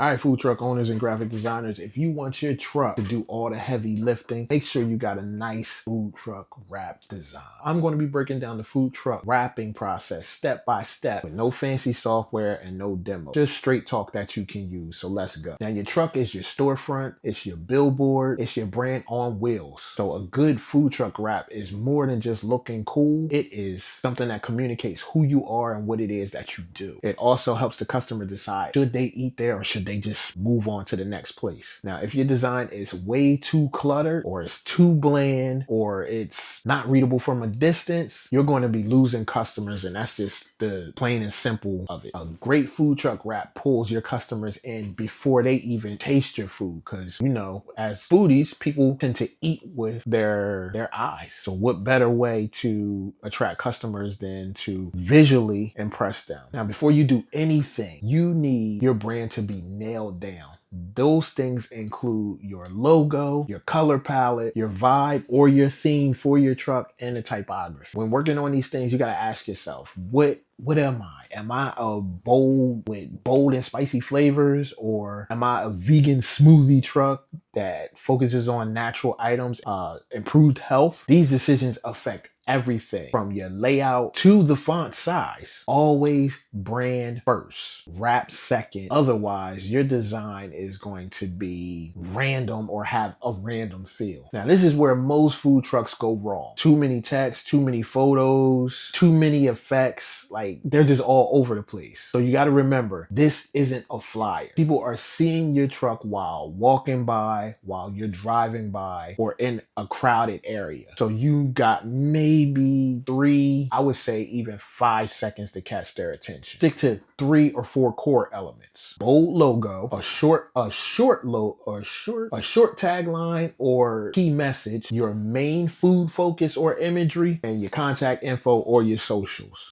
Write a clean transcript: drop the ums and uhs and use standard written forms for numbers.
All right, food truck owners and graphic designers, if you want your truck to do all the heavy lifting, make sure you got a nice food truck wrap design. I'm going to be breaking down the food truck wrapping process step by step with no fancy software and no demo. Just straight talk that you can use. So let's go. Now, your truck is your storefront, it's your billboard, it's your brand on wheels. So a good food truck wrap is more than just looking cool. It is something that communicates who you are and what it is that you do. It also helps the customer decide, should they eat there or should they just move on to the next place? Now, if your design is way too cluttered or it's too bland or it's not readable from a distance, you're going to be losing customers, and that's just the plain and simple of it. A great food truck wrap pulls your customers in before they even taste your food, because you know, as foodies, people tend to eat with their eyes. So what better way to attract customers than to visually impress them? Now, before you do anything, you need your brand to be nailed down. Those things include your logo, your color palette, your vibe, or your theme for your truck, and the typography. When working on these things, you gotta ask yourself, what am I? Am I a bold with bold and spicy flavors, or am I a vegan smoothie truck that focuses on natural items, improved health? These decisions affect everything from your layout to the font size. Always brand first, wrap second. Otherwise, your design is going to be random or have a random feel. Now, this is where most food trucks go wrong. Too many text, too many photos, too many effects. Like, they're just all over the place. So you got to remember, this isn't a flyer. People are seeing your truck while walking by, while you're driving by, or in a crowded area. So you got maybe 3, I would say even 5 seconds to catch their attention. Stick to 3 or 4 core elements: bold logo, a short tagline or key message, your main food focus or imagery, and your contact info or your socials.